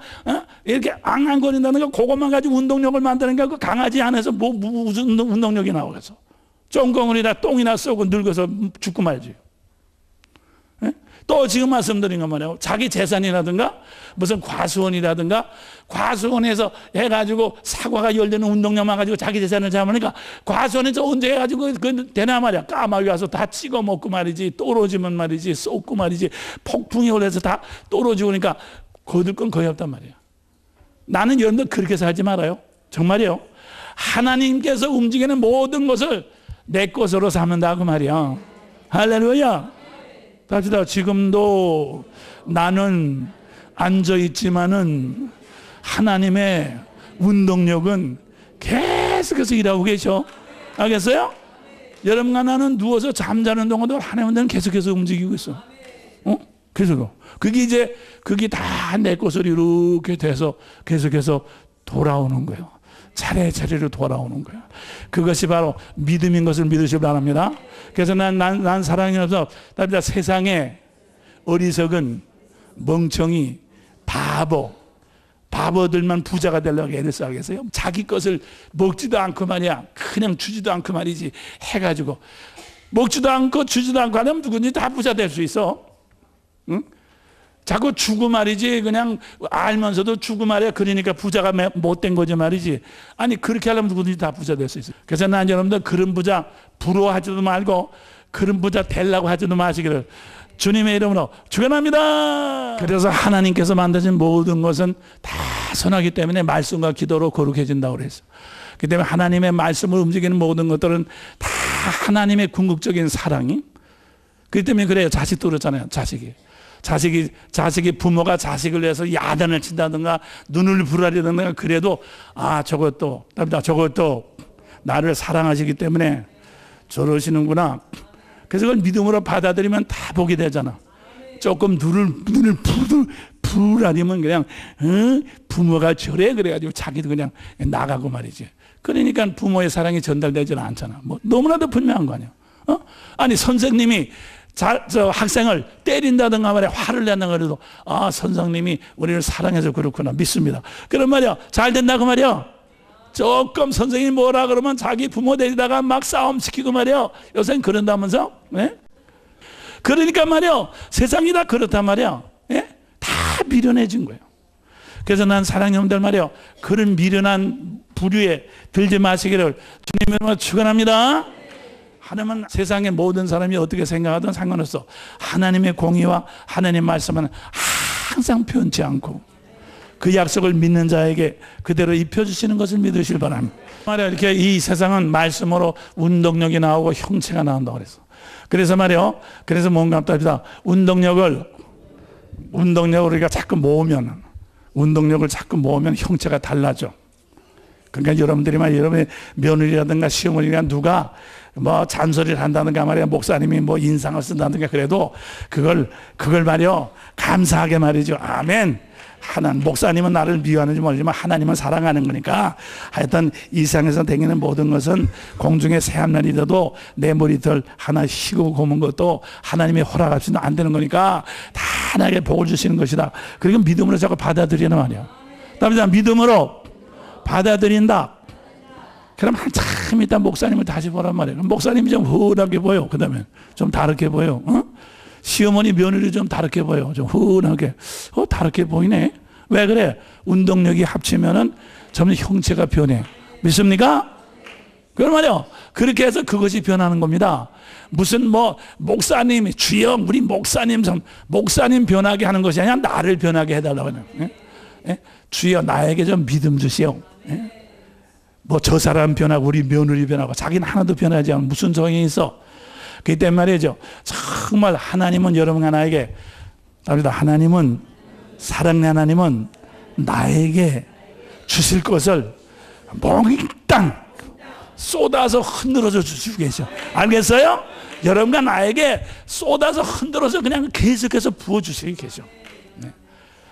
이렇게 앙앙거린다든가 그것만 가지고 운동력을 만드는가 그 강아지 안에서 뭐 무슨 운동력이 나오겠어. 쫑꽁이나 똥이나 쏘고 늙어서 죽고 말지. 또 지금 말씀드린 것 말이에요. 자기 재산이라든가 무슨 과수원이라든가 과수원에서 해가지고 사과가 열리는 운동력만 가지고 자기 재산을 잡으니까 과수원에서 언제 해가지고 그 되나 말이야. 까마귀 와서 다 찍어 먹고 말이지 떨어지면 말이지 쏟고 말이지 폭풍이 올라서 다 떨어지고 그러니까 거둘 건 거의 없단 말이야. 나는 여러분들 그렇게 살지 말아요. 정말이에요. 하나님께서 움직이는 모든 것을 내 것으로 삼는다고 말이야. 할렐루야. 갑시다. 지금도 나는 앉아있지만은 하나님의 운동력은 계속해서 일하고 계셔. 알겠어요? 여러분과 나는 누워서 잠자는 동안도 하나님의 운동은 계속해서 움직이고 있어. 계속. 그게 다 내 것을 이렇게 돼서 계속해서 돌아오는 거예요. 차례차례로 돌아오는 거예요. 그것이 바로 믿음인 것을 믿으시기 바랍니다. 그래서 난 사랑이 없어. 세상에 어리석은 멍청이 바보들만 부자가 되려고 애를 써야겠어요. 자기 것을 먹지도 않고 말이야. 그냥 주지도 않고 말이지 해가지고 먹지도 않고 주지도 않고 하면 누구든지 다 부자 될 수 있어. 응? 자꾸 주고 말이지 그냥 알면서도 주고 말이야. 그러니까 부자가 못된 거지 말이지. 아니 그렇게 하려면 누구든지 다 부자 될 수 있어요. 그래서 난 여러분들 그런 부자 부러워하지도 말고 그런 부자 되려고 하지도 마시기를 주님의 이름으로 축원합니다. 그래서 하나님께서 만드신 모든 것은 다 선하기 때문에 말씀과 기도로 거룩해진다고 그랬어요. 그렇기 때문에 하나님의 말씀을 움직이는 모든 것들은 다 하나님의 궁극적인 사랑이. 그렇기 때문에 그래요. 자식도 그렇잖아요. 자식이 부모가 자식을 위해서 야단을 친다든가 눈을 부라리든가 그래도 저것도 나를 사랑하시기 때문에 저러시는구나. 그래서 그걸 믿음으로 받아들이면 다 복이 되잖아. 조금 눈을 부라리면 그냥 부모가 저래 그래가지고 자기도 그냥 나가고 말이지. 그러니까 부모의 사랑이 전달되지는 않잖아. 뭐 너무나도 분명한 거 아니야. 아니 선생님이 저 학생을 때린다든가 말이야 화를 낸다든가 그래도 선생님이 우리를 사랑해서 그렇구나 믿습니다. 그런 말이야 잘 된다고 말이야. 조금 선생님이 뭐라 그러면 자기 부모 데리다가 막 싸움 시키고 말이야. 요새는 그런다면서? 네? 그러니까 말이야 세상이 다 그렇단 말이야. 네? 다 미련해진 거예요. 그래서 난 사랑하는 여러분들 말이야 그런 미련한 부류에 들지 마시기를 주님으로 축원합니다. 하나님은 세상의 모든 사람이 어떻게 생각하든 상관없어. 하나님의 공의와 하나님의 말씀은 항상 변치 않고 그 약속을 믿는 자에게 그대로 입혀주시는 것을 믿으실 바랍니다. 말이야 이렇게 이 세상은 말씀으로 운동력이 나오고 형체가 나온다고 그랬어. 그래서 말이요. 그래서 뭔가 합니다. 운동력을 우리가 자꾸 모으면 형체가 달라져. 그러니까 여러분들이 여러분의 며느리라든가 시어머니가 누가 뭐 잔소리를 한다든가 말이야 목사님이 뭐 인상을 쓴다든가 그래도 그걸 말이요 감사하게 말이죠. 아멘. 목사님은 나를 미워하는지 모르지만 하나님은 사랑하는 거니까 하여튼 이 세상에서 다니는 모든 것은 공중에 새 하늘이 돼도 내 머리털 하나 희고 고문 것도 하나님의 허락 없이는 안 되는 거니까 다 나에게 복을 주시는 것이다. 그리고 믿음으로 자꾸 받아들이는 말이야. 다음에 믿음으로 받아들인다. 그럼 한참 있다 목사님을 다시 보란 말이에요. 목사님이 좀 흔하게 보여. 그 다음에 좀 다르게 보여. 시어머니 며느리 좀 다르게 보여. 좀 흔하게. 다르게 보이네. 왜 그래? 운동력이 합치면은 점점 형체가 변해. 믿습니까? 그런 말이요. 그렇게 해서 그것이 변하는 겁니다. 무슨 뭐 목사님이 주여 우리 목사님 변하게 하는 것이 아니라 나를 변하게 해달라고 하는. 예? 주여 나에게 좀 믿음 주시오. 예? 뭐 저 사람 변하고 우리 며느리 변하고 자기는 하나도 변하지 않으면 무슨 소용이 있어? 그렇기 때문에 말이죠. 정말 하나님은 여러분 하나에게 답니다. 하나님은 사랑의 하나님은 나에게 주실 것을 몽땅 쏟아서 흔들어서 주시고 계셔. 알겠어요? 여러분과 나에게 쏟아서 흔들어서 그냥 계속해서 부어주시고 계셔. 네.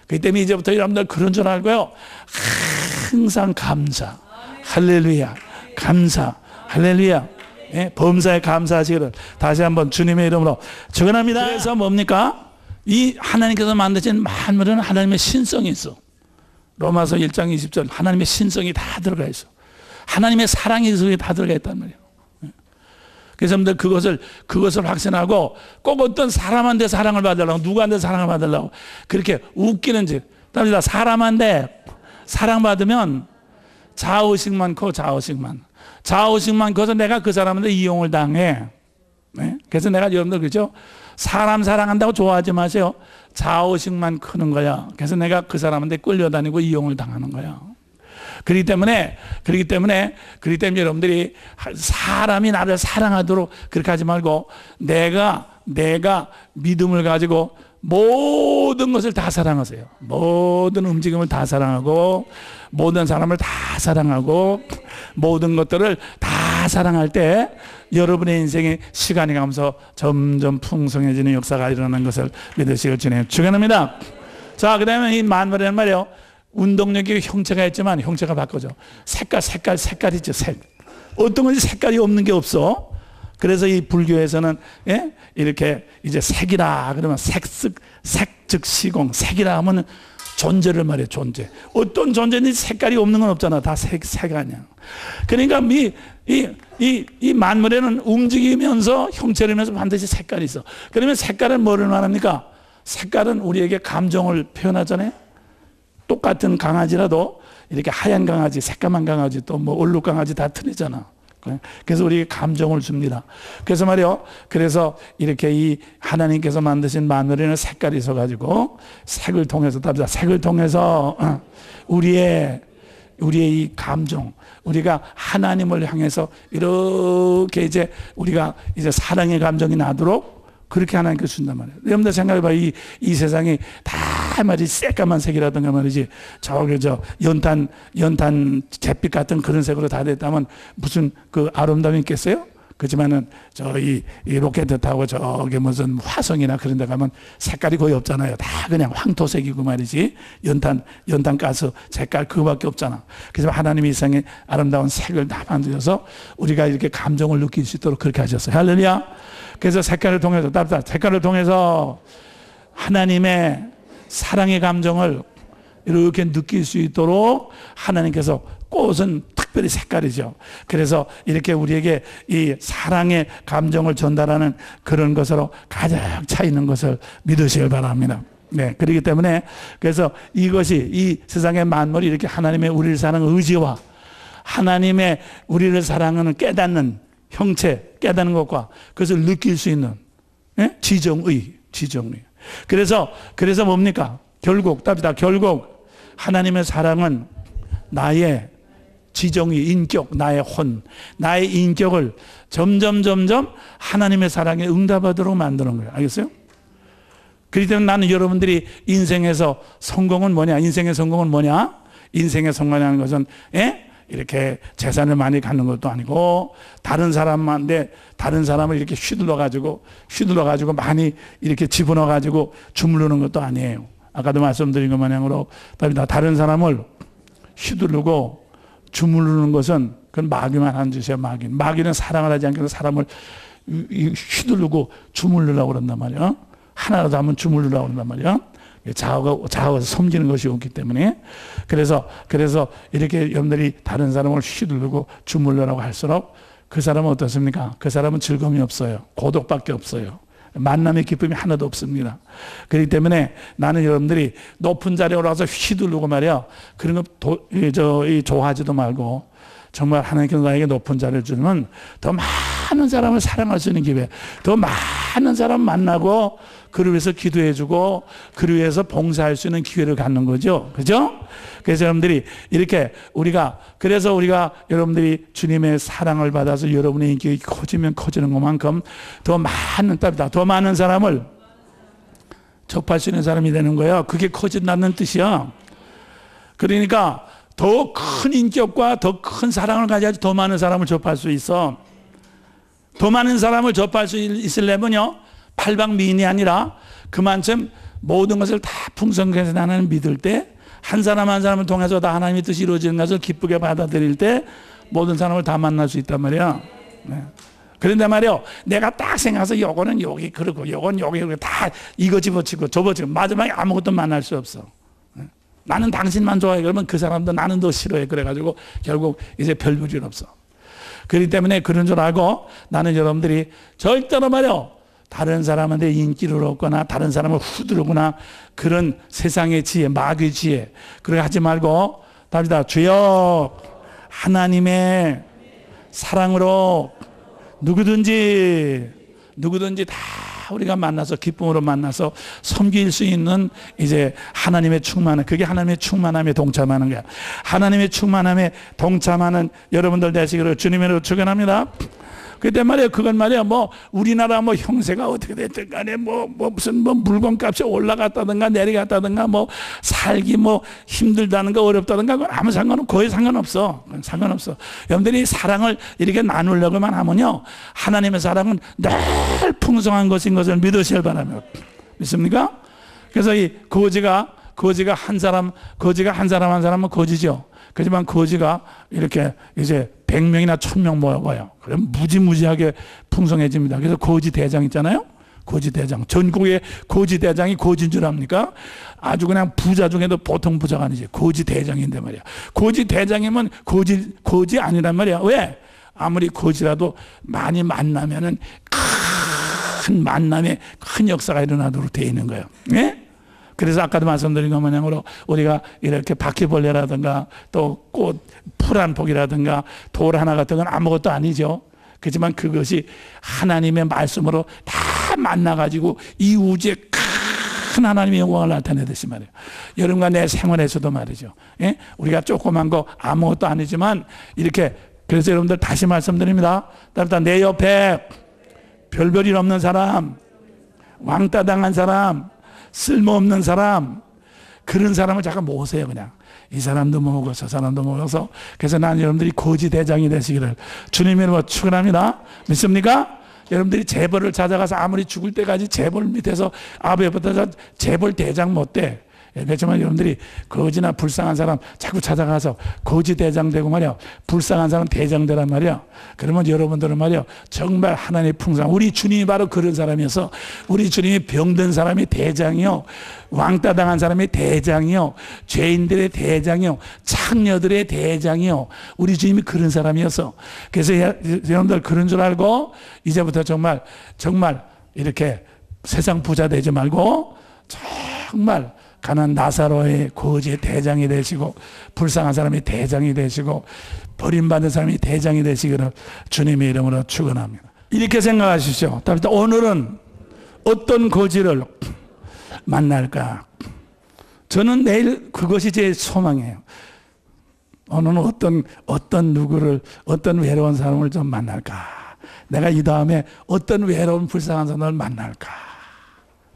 그렇기 때문에 이제부터 여러분들 그런 줄 알고요. 항상 감사. 할렐루야. 감사. 할렐루야. 예? 범사에 감사하시기를 다시 한번 주님의 이름으로 축원합니다. 그래서 뭡니까? 이 하나님께서 만드신 만물은 하나님의 신성이 있어. 로마서 1장 20절 하나님의 신성이 다 들어가 있어. 하나님의 사랑이 속에 다 들어가 있단 말이에요. 그래서 여러분들 그것을 확신하고 꼭 어떤 사람한테 사랑을 받으려고 누구한테 사랑을 받으려고 그렇게 웃기는 짓. 답니다. 사람한테 사랑받으면 자의식 많고 자의식 많고서 내가 그 사람한테 이용을 당해. 네? 그래서 내가 여러분들 그렇죠? 사람 사랑한다고 좋아하지 마세요. 자의식만 크는 거야. 그래서 내가 그 사람한테 끌려다니고 이용을 당하는 거야. 그렇기 때문에 여러분들이 사람이 나를 사랑하도록 그렇게 하지 말고 내가 믿음을 가지고 모든 것을 다 사랑하세요. 모든 움직임을 다 사랑하고 모든 사람을 다 사랑하고 모든 것들을 다 사랑할 때 여러분의 인생에 시간이 가면서 점점 풍성해지는 역사가 일어나는 것을 믿으시길 주님 축원합니다. 자, 그다음에 이 만물이란 말이에요. 운동력이 형체가 있지만 형체가 바꿔져. 색깔이죠. 색. 어떤 것이 색깔이 없는 게 없어. 그래서 이 불교에서는 예? 이렇게 이제 색이라 그러면 색즉 시공 색이라 하면 존재를 말해. 존재. 어떤 존재든지 색깔이 없는 건 없잖아. 다 색 아니야. 그러니까 이 만물에는 움직이면서 형체를 면서 반드시 색깔이 있어. 그러면 색깔은 뭐를 말합니까? 색깔은 우리에게 감정을 표현하잖아요. 똑같은 강아지라도 이렇게 하얀 강아지, 새까만 강아지, 또 뭐 얼룩 강아지 다 틀리잖아. 그래서 우리에게 감정을 줍니다. 그래서 말이요. 그래서 이렇게 이 하나님께서 만드신 만물에는 색깔이 있어가지고 색을 통해서 우리의 이 감정, 우리가 하나님을 향해서 이렇게 이제 우리가 이제 사랑의 감정이 나도록 그렇게 하나님께서 준단 말이에요. 여러분들 생각해봐. 이 세상이 다 말이지 새까만 색이라든가 말이지 저 연탄 잿빛 같은 그런 색으로 다 됐다면 무슨 그 아름다움이 있겠어요? 그렇지만은 이 로켓 타고 저기 무슨 화성이나 그런 데 가면 색깔이 거의 없잖아요. 다 그냥 황토색이고 말이지 연탄 가스 색깔 그거밖에 없잖아. 그래서 하나님이 이 세상에 아름다운 색을 다 만드셔서 우리가 이렇게 감정을 느낄 수 있도록 그렇게 하셨어요. 할렐루야. 그래서 색깔을 통해서 하나님의 사랑의 감정을 이렇게 느낄 수 있도록 하나님께서 꽃은 특별히 색깔이죠. 그래서 이렇게 우리에게 이 사랑의 감정을 전달하는 그런 것으로 가득 차 있는 것을 믿으시길 바랍니다. 네, 그렇기 때문에 그래서 이것이 이 세상의 만물이 이렇게 하나님의 우리를 사랑하는 의지와 하나님의 우리를 사랑하는 깨닫는 형체, 깨닫는 것과 그것을 느낄 수 있는 지정의. 그래서 뭡니까? 결국 하나님의 사랑은 나의 지정의 인격, 나의 혼, 나의 인격을 점점 하나님의 사랑에 응답하도록 만드는 거예요. 알겠어요? 그렇기 때문에 나는 여러분들이 인생에서 성공은 뭐냐? 인생의 성공은 성공이라는 것은 이렇게 재산을 많이 갖는 것도 아니고 다른 사람을 이렇게 휘둘러 가지고 많이 이렇게 집어넣어 가지고 주무르는 것도 아니에요. 아까도 말씀드린 것 마냥으로 다른 사람을 휘두르고 주무르는 것은 그건 마귀만 하는 짓이야. 마귀는 사랑을 하지 않고 사람을 휘두르고 주무르려고 그런단 말이야. 하나라도 하면 주무르려고 그런단 말이야. 좌우가 섬기는 것이 없기 때문에 그래서 이렇게 여러분들이 다른 사람을 휘두르고 주물러라고 할수록 그 사람은 어떻습니까? 그 사람은 즐거움이 없어요. 고독밖에 없어요. 만남의 기쁨이 하나도 없습니다. 그렇기 때문에 나는 여러분들이 높은 자리에 올라가서 휘두르고 말이야, 그런 거 좋아하지도 말고, 정말 하나님께서 나에게 높은 자리를 주면 더 많은 사람을 사랑할 수 있는 기회, 더 많은 사람 만나고 그를 위해서 기도해주고 그를 위해서 봉사할 수 있는 기회를 갖는 거죠. 그죠? 그래서 여러분들이 이렇게 그래서 우리가 여러분들이 주님의 사랑을 받아서 여러분의 인격이 커지면 커지는 것만큼 더 많은 사람을 접할 수 있는 사람이 되는 거예요. 그게 커진다는 뜻이야. 그러니까 더 큰 인격과 더 큰 사랑을 가져야지 더 많은 사람을 접할 수 있어. 더 많은 사람을 접할 수 있으려면요, 팔방미인이 아니라 그만큼 모든 것을 다 풍성하게 하나님 믿을 때, 한 사람 한 사람을 통해서 다 하나님의 뜻이 이루어지는 것을 기쁘게 받아들일 때 모든 사람을 다 만날 수 있단 말이야. 네. 그런데 말이요, 내가 딱 생각해서 요거는 여기 그러고 요건 여기 다 이거 집어치고 저거 집어치고 마지막에 아무것도 만날 수 없어. 나는 당신만 좋아해. 그러면 그 사람도 나는 더 싫어해. 그래가지고 결국 이제 별 볼일 없어. 그렇기 때문에 그런 줄 알고 나는 여러분들이 절대로 말이요, 다른 사람한테 인기를 얻거나 다른 사람을 후두르거나 그런 세상의 지혜, 마귀의 지혜, 그렇게 하지 말고 답니다. 주여 하나님의 사랑으로 누구든지 다 우리가 만나서 기쁨으로 만나서 섬길 수 있는 이제 하나님의 충만함, 그게 하나님의 충만함에 동참하는 거야. 하나님의 충만함에 동참하는 여러분들 되시기를 주님으로 축원합니다. 그때 말이에요, 그건 말이야, 우리나라 형세가 어떻게 됐든 간에 무슨 물건값이 올라갔다든가 내려갔다든가 살기 힘들다든가 어렵다든가 그건 아무 거의 상관없어. 여러분들이 사랑을 이렇게 나누려고만 하면요, 하나님의 사랑은 늘 풍성한 것인 것을 믿으셔야 바랍니다. 믿습니까? 그래서 이 거지가 한 사람은 거지죠. 그렇지만 거지가 이렇게 이제 100명이나 1000명 모여봐요. 그럼 무지무지하게 풍성해집니다. 그래서 거지 대장 있잖아요. 거지 대장. 전국의 거지 대장이 거지인 줄 압니까? 아주 그냥 부자 중에도 보통 부자가 아니지. 거지 대장인데 말이야. 거지 대장이면 거지 아니란 말이야. 왜? 아무리 거지라도 많이 만나면은 큰 만남에 큰 역사가 일어나도록 되어 있는 거예요. 예? 그래서 아까도 말씀드린 것 마냥으로 우리가 이렇게 바퀴벌레라든가 또 꽃, 풀 한 폭이라든가 돌 하나 같은 건 아무것도 아니죠. 그렇지만 그것이 하나님의 말씀으로 다 만나가지고 이 우주에 큰 하나님의 영광을 나타내듯이 말이에요. 여러분과 내 생활에서도 말이죠. 예? 우리가 조그만 거 아무것도 아니지만 이렇게, 그래서 여러분들 다시 말씀드립니다. 따뜻한 내 옆에 별별일 없는 사람, 왕따 당한 사람, 쓸모없는 사람, 그런 사람을 잠깐 모으세요. 그냥 이 사람도 모으고 저 사람도 모아서. 그래서 나는 여러분들이 거지 대장이 되시기를 주님의 이름으로 축원합니다. 믿습니까? 여러분들이 재벌을 찾아가서 아무리 죽을 때까지 재벌 밑에서 아버지부터 재벌 대장 못 돼. 그렇지만 여러분들이 거지나 불쌍한 사람 자꾸 찾아가서 거지 대장 되고 말이야, 불쌍한 사람 대장 되란 말이야. 그러면 여러분들은 말이야, 정말 하나님의 풍성, 우리 주님이 바로 그런 사람이어서, 우리 주님이 병든 사람이 대장이요, 왕따 당한 사람이 대장이요, 죄인들의 대장이요, 창녀들의 대장이요, 우리 주님이 그런 사람이어서. 그래서 여러분들 그런 줄 알고 이제부터 정말 이렇게 세상 부자 되지 말고 정말 가난 나사로의 거지의 대장이 되시고, 불쌍한 사람이 대장이 되시고, 버림받은 사람이 대장이 되시기를 주님의 이름으로 축원합니다. 이렇게 생각하십시오. 오늘은 어떤 거지를 만날까? 저는 내일 그것이 제 소망이에요. 오늘은 어떤 누구를, 어떤 외로운 사람을 좀 만날까? 내가 이 다음에 어떤 외로운 불쌍한 사람을 만날까?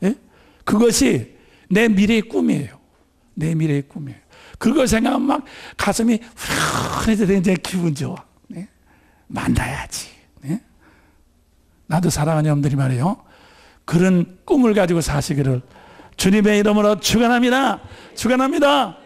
예? 그것이 내 미래의 꿈이에요. 내 미래의 꿈이에요. 그걸 생각하면 막 가슴이 후련해져, 이제 기분 좋아. 네? 만나야지. 네? 나도 사랑하는 여러분들이 말이에요, 그런 꿈을 가지고 사시기를 주님의 이름으로 축원합니다. 축원합니다.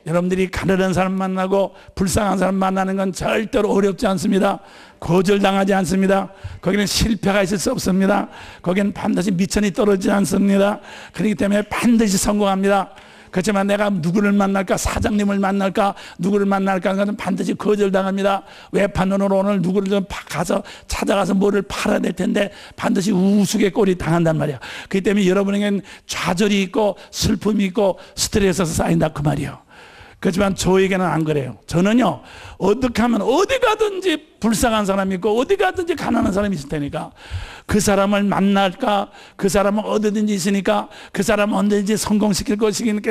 여러분들이 가난한 사람 만나고 불쌍한 사람 만나는 건 절대로 어렵지 않습니다. 거절당하지 않습니다. 거기는 실패가 있을 수 없습니다. 거기는 반드시 미천이 떨어지지 않습니다. 그렇기 때문에 반드시 성공합니다. 그렇지만 내가 누구를 만날까, 사장님을 만날까, 누구를 만날까 하는 반드시 거절당합니다. 외판으로 오늘 누구를 좀 가서 찾아가서 뭐를 팔아야 될 텐데 반드시 우스갯꼴이 당한단 말이야. 그렇기 때문에 여러분에게는 좌절이 있고 슬픔이 있고 스트레스가 쌓인다 그 말이에요. 그렇지만 저에게는 안 그래요. 저는요, 어떻게 하면 어디 가든지 불쌍한 사람이 있고 어디 가든지 가난한 사람이 있을 테니까 그 사람을 만날까, 그 사람은 어디든지 있으니까 그 사람은 언제든지 성공시킬 것이기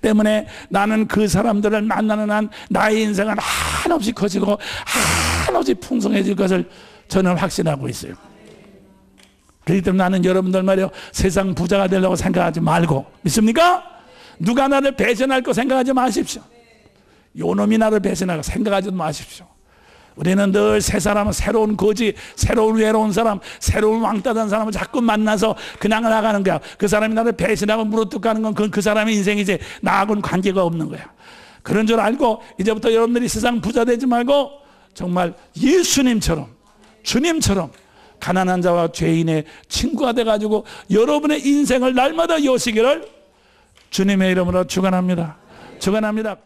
때문에 나는 그 사람들을 만나는 한 나의 인생은 한없이 커지고 한없이 풍성해질 것을 저는 확신하고 있어요. 그렇기 때문에 나는 여러분들 말이요, 세상 부자가 되려고 생각하지 말고, 믿습니까? 누가 나를 배신할 거 생각하지 마십시오. 요놈이 나를 배신할 거 생각하지 마십시오. 우리는 늘 새 사람은 새로운 거지, 새로운 외로운 사람, 새로운 왕따단 사람을 자꾸 만나서 그냥 나가는 거야. 그 사람이 나를 배신하고 물어뜯고 건 그건 그 사람의 인생이지 나하고는 관계가 없는 거야. 그런 줄 알고 이제부터 여러분들이 세상 부자 되지 말고 정말 예수님처럼, 주님처럼 가난한 자와 죄인의 친구가 돼가지고 여러분의 인생을 날마다 여시기를 주님의 이름으로 축원합니다. 축원합니다.